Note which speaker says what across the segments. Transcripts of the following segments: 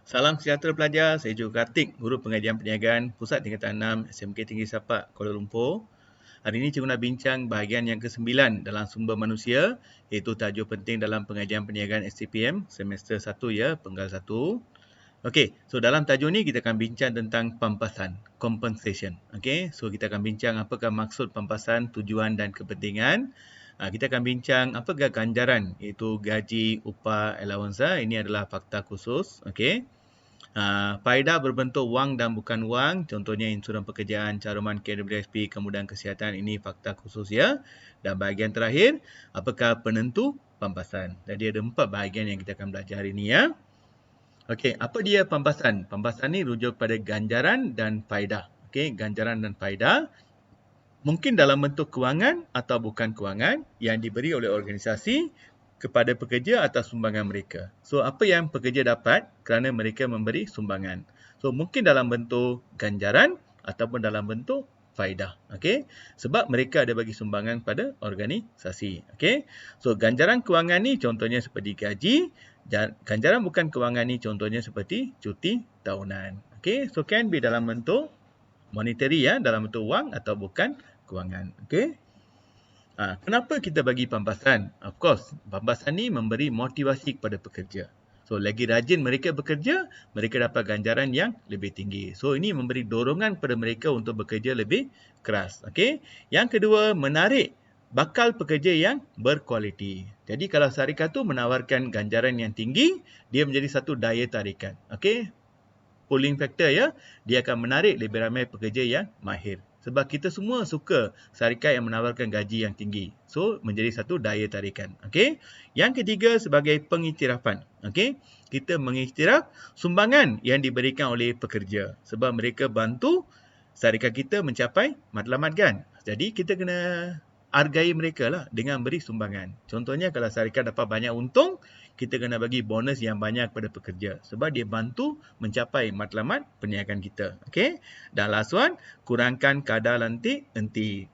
Speaker 1: Salam sejahtera pelajar, saya Jo Kartik, Guru Pengajian Perniagaan Pusat Tingkatan 6 SMK Tinggi Sapak, Kuala Lumpur. Hari ini cikgu nak bincang bahagian yang ke-9 dalam sumber manusia, iaitu tajuk penting dalam pengajian perniagaan STPM semester 1 ya, penggal 1. Okey, so dalam tajuk ni kita akan bincang tentang pampasan, compensation. Okey, so kita akan bincang apakah maksud pampasan, tujuan dan kepentingan. Kita akan bincang apakah ganjaran, iaitu gaji, upah, allowance. Ini adalah fakta khusus. Okey. Faedah berbentuk wang dan bukan wang, contohnya insurans pekerjaan, caruman KWSP, kemudahan kesihatan, ini fakta khusus ya. Dan bahagian terakhir, apakah penentu pampasan. Jadi ada 4 bahagian yang kita akan belajar hari ini ya. Okey, apa dia pampasan? Pampasan ni rujuk pada ganjaran dan faedah. Okey, ganjaran dan faedah mungkin dalam bentuk kewangan atau bukan kewangan yang diberi oleh organisasi kepada pekerja atas sumbangan mereka. So, apa yang pekerja dapat kerana mereka memberi sumbangan. So, mungkin dalam bentuk ganjaran ataupun dalam bentuk faedah. Okey? Sebab mereka ada bagi sumbangan pada organisasi. Okey? So, ganjaran kewangan ni contohnya seperti gaji. Ganjaran bukan kewangan ni contohnya seperti cuti tahunan. Okey? So, can be dalam bentuk monetary ya, dalam bentuk wang atau bukan kewangan. Okey? Kenapa kita bagi pampasan? Of course, pampasan ni memberi motivasi kepada pekerja. So, lagi rajin mereka bekerja, mereka dapat ganjaran yang lebih tinggi. So, ini memberi dorongan kepada mereka untuk bekerja lebih keras. Okey? Yang kedua, menarik bakal pekerja yang berkualiti. Jadi, kalau syarikat tu menawarkan ganjaran yang tinggi, dia menjadi satu daya tarikan. Okey? Pulling factor ya, dia akan menarik lebih ramai pekerja yang mahir. Sebab kita semua suka syarikat yang menawarkan gaji yang tinggi. So, menjadi satu daya tarikan. Okey. Yang ketiga sebagai pengiktirafan. Okey. Kita mengiktiraf sumbangan yang diberikan oleh pekerja. Sebab mereka bantu syarikat kita mencapai matlamat kan. Jadi, kita kena hargai mereka lah dengan beri sumbangan. Contohnya kalau syarikat dapat banyak untung, kita kena bagi bonus yang banyak kepada pekerja. Sebab dia bantu mencapai matlamat perniagaan kita. Okey. Dan last one, kurangkan kadar lantik henti.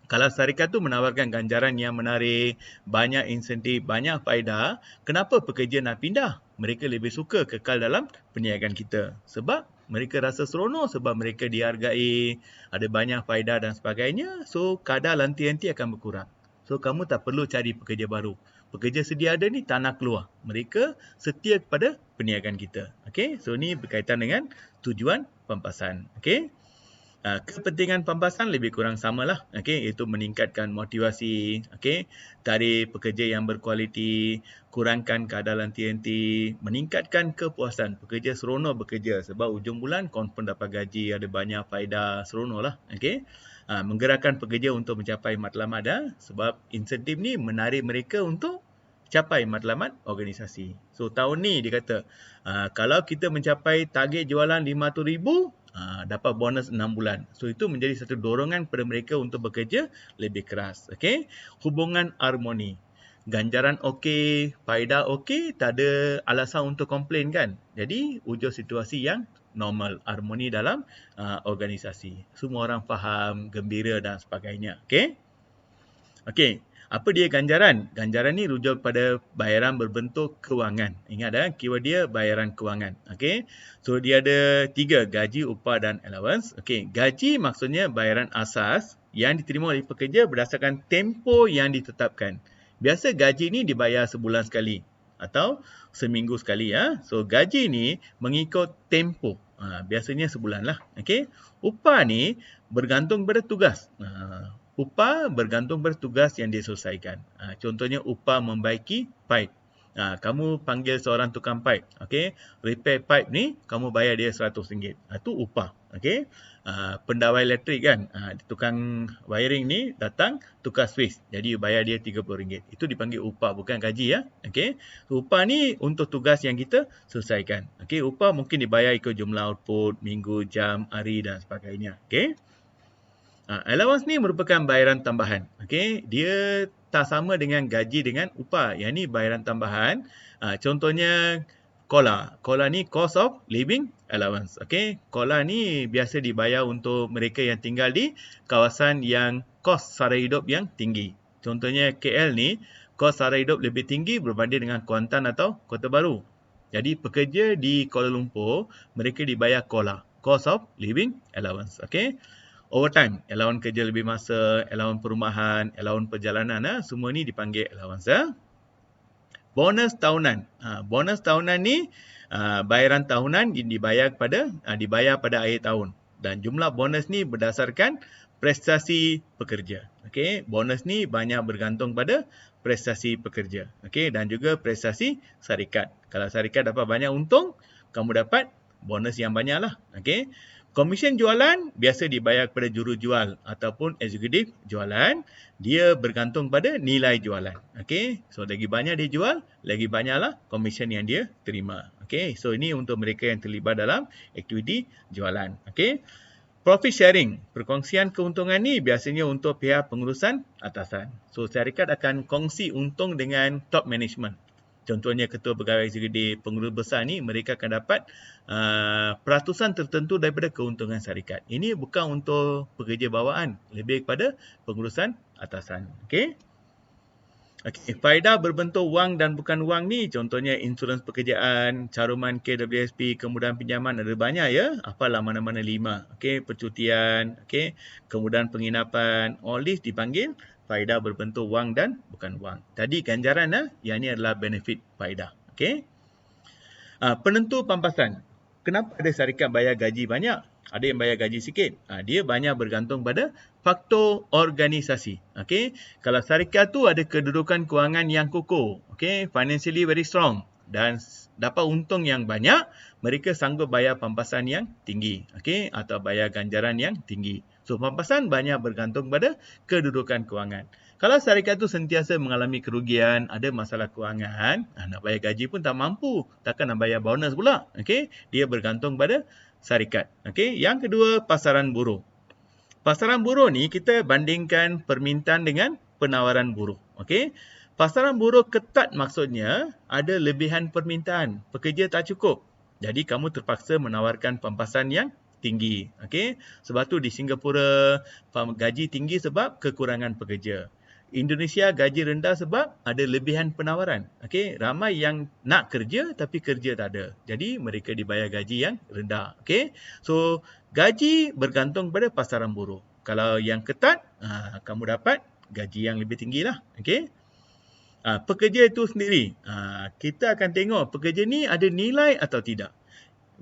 Speaker 1: Kalau syarikat tu menawarkan ganjaran yang menarik, banyak insentif, banyak faedah, kenapa pekerja nak pindah? Mereka lebih suka kekal dalam perniagaan kita. Sebab mereka rasa seronok, sebab mereka dihargai, ada banyak faedah dan sebagainya. So, kadar lantik henti akan berkurang. So, kamu tak perlu cari pekerja baru. Pekerja sedia ada ni tak nak keluar. Mereka setia kepada perniagaan kita. Okey, so ni berkaitan dengan tujuan pampasan. Okey. Kepentingan pampasan lebih kurang samalah, okey, iaitu meningkatkan motivasi, okey, tarik pekerja yang berkualiti, kurangkan kadar lantik henti, meningkatkan kepuasan pekerja, seronok bekerja sebab hujung bulan confirm dapat gaji, ada banyak faedah, seronoklah, okey. Menggerakkan pekerja untuk mencapai matlamat sebab insentif ni menarik mereka untuk capai matlamat organisasi. So, tahun ni dia kata, kalau kita mencapai target jualan 500,000, dapat bonus 6 bulan. So, itu menjadi satu dorongan kepada mereka untuk bekerja lebih keras. Okey? Hubungan harmoni. Ganjaran okey, faedah okey, tak ada alasan untuk komplain kan? Jadi, wujud situasi yang normal, harmoni dalam organisasi. Semua orang faham, gembira dan sebagainya. Okey? Okey. Apa dia ganjaran? Ganjaran ni rujuk pada bayaran berbentuk kewangan. Ingat keyword dia bayaran kewangan. Okey. So dia ada 3, gaji, upah dan allowance. Okey, gaji maksudnya bayaran asas yang diterima oleh pekerja berdasarkan tempoh yang ditetapkan. Biasa gaji ni dibayar sebulan sekali atau seminggu sekali ya. So gaji ni mengikut tempoh. Biasanya sebulan lah. Okey. Upah ni bergantung pada tugas. Upah bergantung pada tugas yang diselesaikan. Contohnya upah membaiki pipe. Kamu panggil seorang tukang pipe, okey, repair pipe ni kamu bayar dia RM100. Itu upah, okey. Pendawai elektrik kan, tukang wiring ni datang tukar switch, jadi bayar dia RM30. Itu dipanggil upah, bukan gaji ya, okey. Upah ni untuk tugas yang kita selesaikan. Okey, upah mungkin dibayar ikut jumlah output, minggu, jam, hari dan sebagainya, okey. Allowance ni merupakan bayaran tambahan. Okey, dia tak sama dengan gaji dengan upah. Yang ni bayaran tambahan. Contohnya KOLA. KOLA ni cost of living allowance. Okey, KOLA ni biasa dibayar untuk mereka yang tinggal di kawasan yang kos sara hidup yang tinggi. Contohnya KL ni kos sara hidup lebih tinggi berbanding dengan Kuantan atau Kota Baru. Jadi pekerja di Kuala Lumpur, mereka dibayar COLA, Cost of Living Allowance. Okey. Overtime, allowance kerja lebih masa, allowance perumahan, allowance perjalanan, semua ni dipanggil allowance. Bonus tahunan. Bonus tahunan ni bayaran tahunan dibayar pada akhir tahun. Dan jumlah bonus ni berdasarkan prestasi pekerja. Okey, bonus ni banyak bergantung pada prestasi pekerja. Okey, dan juga prestasi syarikat. Kalau syarikat dapat banyak untung, kamu dapat bonus yang banyaklah. Okey. Komisen jualan biasa dibayar kepada jurujual ataupun eksekutif jualan. Dia bergantung pada nilai jualan. Okey. So lagi banyak dia jual, lagi banyaklah komisen yang dia terima. Okey. So ini untuk mereka yang terlibat dalam aktiviti jualan. Okey. Profit sharing, perkongsian keuntungan ni biasanya untuk pihak pengurusan atasan. So syarikat akan kongsi untung dengan top management. Contohnya ketua pegawai eksekutif, pengurus besar ni mereka akan dapat peratusan tertentu daripada keuntungan syarikat. Ini bukan untuk pekerja bawaan, lebih kepada pengurusan atasan. Okey. Okey, faedah berbentuk wang dan bukan wang ni contohnya insurans pekerjaan, caruman KWSP, kemudahan pinjaman ada banyak ya. Apalah mana-mana 5. Okey, percutian, okey, kemudahan penginapan, all this dipanggil faedah berbentuk wang dan bukan wang. Tadi ganjaran yang ni adalah benefit faedah. Okey. Penentu pampasan. Kenapa ada syarikat bayar gaji banyak? Ada yang bayar gaji sikit. Dia banyak bergantung pada faktor organisasi. Okey. Kalau syarikat tu ada kedudukan kewangan yang kukuh, okey, financially very strong dan dapat untung yang banyak, mereka sanggup bayar pampasan yang tinggi, okey, atau bayar ganjaran yang tinggi. So pampasan banyak bergantung pada kedudukan kewangan. Kalau syarikat tu sentiasa mengalami kerugian, ada masalah kewangan, nak bayar gaji pun tak mampu, takkan nak bayar bonus pula. Okey, dia bergantung pada syarikat. Okey, yang kedua pasaran buruh. Pasaran buruh ni kita bandingkan permintaan dengan penawaran buruh. Okey. Pasaran buruh ketat maksudnya ada lebihan permintaan. Pekerja tak cukup. Jadi kamu terpaksa menawarkan pampasan yang tinggi. Okey. Sebab tu di Singapura gaji tinggi sebab kekurangan pekerja. Indonesia gaji rendah sebab ada lebihan penawaran. Okey, ramai yang nak kerja tapi kerja tak ada. Jadi mereka dibayar gaji yang rendah. Okey. So gaji bergantung pada pasaran buruh. Kalau yang ketat, kamu dapat gaji yang lebih tinggilah. Okey. Pekerja itu sendiri, kita akan tengok pekerja ni ada nilai atau tidak.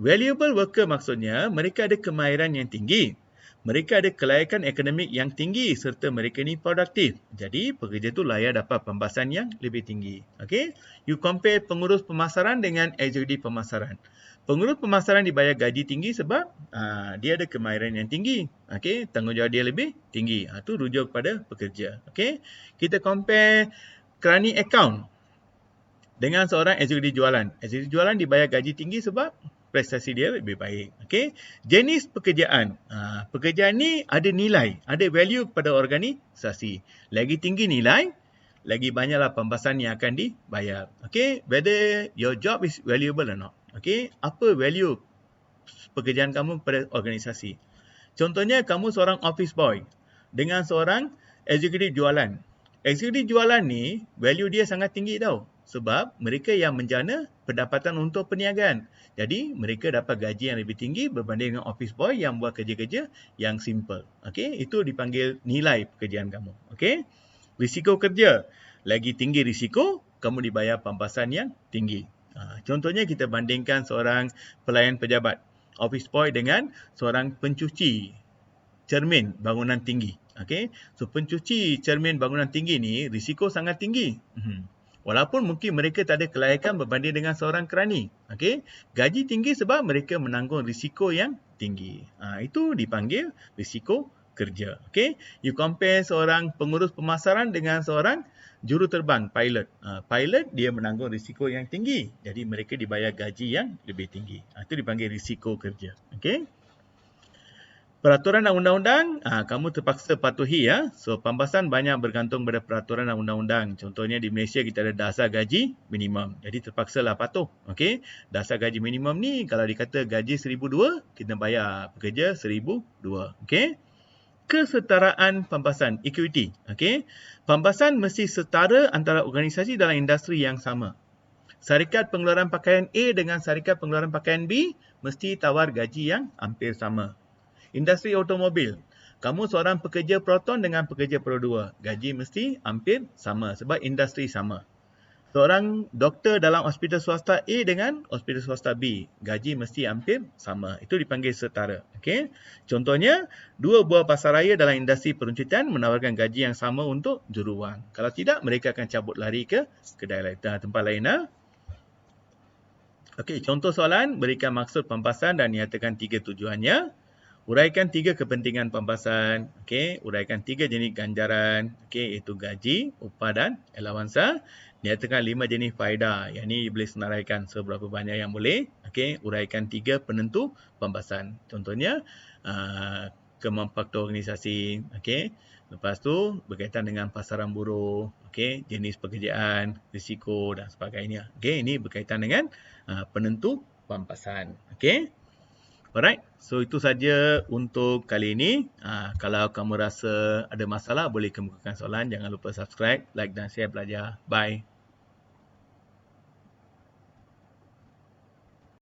Speaker 1: Valuable worker maksudnya mereka ada kemahiran yang tinggi. Mereka ada kelayakan akademik yang tinggi serta mereka ni produktif. Jadi pekerja tu layak dapat pembahasan yang lebih tinggi. Okey, you compare pengurus pemasaran dengan eksekutif pemasaran. Pengurus pemasaran dibayar gaji tinggi sebab dia ada kemahiran yang tinggi. Okey, tanggungjawab dia lebih tinggi. Tu rujuk kepada pekerja. Okey, kita compare kerani akaun dengan seorang eksekutif jualan. Eksekutif jualan dibayar gaji tinggi sebab prestasi dia lebih baik. Okey. Jenis pekerjaan. Pekerjaan ni ada nilai, ada value kepada organisasi. Lagi tinggi nilai, lagi banyaklah pembahasan yang akan dibayar. Okey. Whether your job is valuable or not. Okey. Apa value pekerjaan kamu kepada organisasi? Contohnya kamu seorang office boy dengan seorang eksekutif jualan. Eksekutif jualan ni value dia sangat tinggi tau. Sebab mereka yang menjana pendapatan untuk perniagaan. Jadi mereka dapat gaji yang lebih tinggi berbanding dengan office boy yang buat kerja-kerja yang simple. Okey, itu dipanggil nilai pekerjaan kamu. Okey. Risiko kerja. Lagi tinggi risiko, kamu dibayar pampasan yang tinggi. Contohnya kita bandingkan seorang pelayan pejabat, office boy dengan seorang pencuci cermin bangunan tinggi. Okey. So pencuci cermin bangunan tinggi ni risiko sangat tinggi. Walaupun mungkin mereka tak ada kelayakan berbanding dengan seorang kerani. Okey, gaji tinggi sebab mereka menanggung risiko yang tinggi. Itu dipanggil risiko kerja. Okey, you compare seorang pengurus pemasaran dengan seorang juruterbang, pilot. Pilot dia menanggung risiko yang tinggi. Jadi mereka dibayar gaji yang lebih tinggi. Itu dipanggil risiko kerja. Okey. Peraturan dan undang-undang, kamu terpaksa patuhi ya. So, pembahasan banyak bergantung pada peraturan dan undang-undang. Contohnya di Malaysia kita ada dasar gaji minimum. Jadi terpaksalah patuh. Okey. Dasar gaji minimum ni kalau dikata gaji 1,200, kita bayar pekerja 1,200. Okey. Kesetaraan pembahasan, equity. Okey. Pembahasan mesti setara antara organisasi dalam industri yang sama. syarikat pengeluaran pakaian A dengan syarikat pengeluaran pakaian B mesti tawar gaji yang hampir sama. Industri automobil, kamu seorang pekerja Proton dengan pekerja Pro 2, gaji mesti hampir sama sebab industri sama. Seorang doktor dalam hospital swasta A dengan hospital swasta B, gaji mesti hampir sama. Itu dipanggil setara. Okey. Contohnya, dua buah pasaraya dalam industri peruncutan menawarkan gaji yang sama untuk jururawat. Kalau tidak, mereka akan cabut lari ke kedai lain, tempat lain. Okey, contoh soalan, berikan maksud pampasan dan nyatakan 3 tujuannya. Uraikan 3 kepentingan pampasan. Okey, uraikan 3 jenis ganjaran. Okey, iaitu gaji, upah dan alawansa. Nyatakan 5 jenis faedah. Yang ini boleh senaraikan seberapa banyak yang boleh. Okey, uraikan 3 penentu pampasan. Contohnya, kemampuan organisasi. Okey, lepas tu berkaitan dengan pasaran buruh. Okey, jenis pekerjaan, risiko dan sebagainya. Okey, ini berkaitan dengan penentu pampasan. Okey. Alright, so itu saja untuk kali ini. Kalau kamu rasa ada masalah, boleh kemukakan soalan. Jangan lupa subscribe, like dan share belajar. Bye.